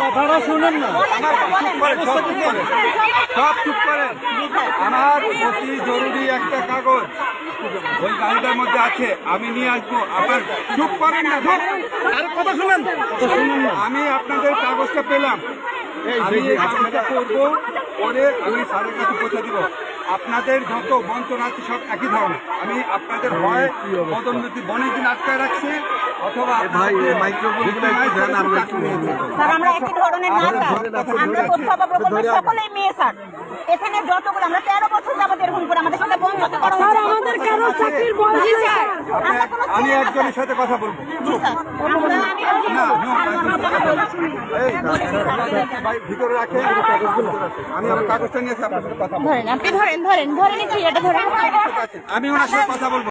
কথাটা শুনেন না, সব চুপ করেন। আমার অতি জরুরি একটা কাগজ ওই গাড়িটার মধ্যে আছে, আমি নিয়ে আসবো। আপনার চুপ করেন না, কথা শুনেন। আমি আপনাদের কাগজটা পেলাম, আমি এই কাগজটা করবো, করে আমি স্যারের কাছে পৌঁছে দিব। আপনাদের যত বঞ্চনা আছে সব একই ধরনের। আমি আপনাদের ভয় পদোন্নতি বনের দিন আটকায় রাখছি, অথবা ভাই মাইক্রোফোনগুলো একটু দেন, আমরা একটু স্যার আমরা একই ধরনের না স্যার, আমরা প্রস্তাব প্রকল্পের সকলেই মেয়ে স্যার। এখানে যতগুলো আমরা 13 বছর যাবত এরকম করে আমাদের সাথে বন্ধুত্ব করা স্যার, আমাদের কেন চাকরির বয়স স্যার? আমি একজনের সাথে কথা বলবো। ভিতরে রাখেন, আমি আমার কাগজটা নিয়ে আপনার সাথে কথা বলবো। ধরেন, আপনি ধরেন, ধরেন, ধরেন, এটা ধরেন। আমি ওনার সাথে কথা বলবো।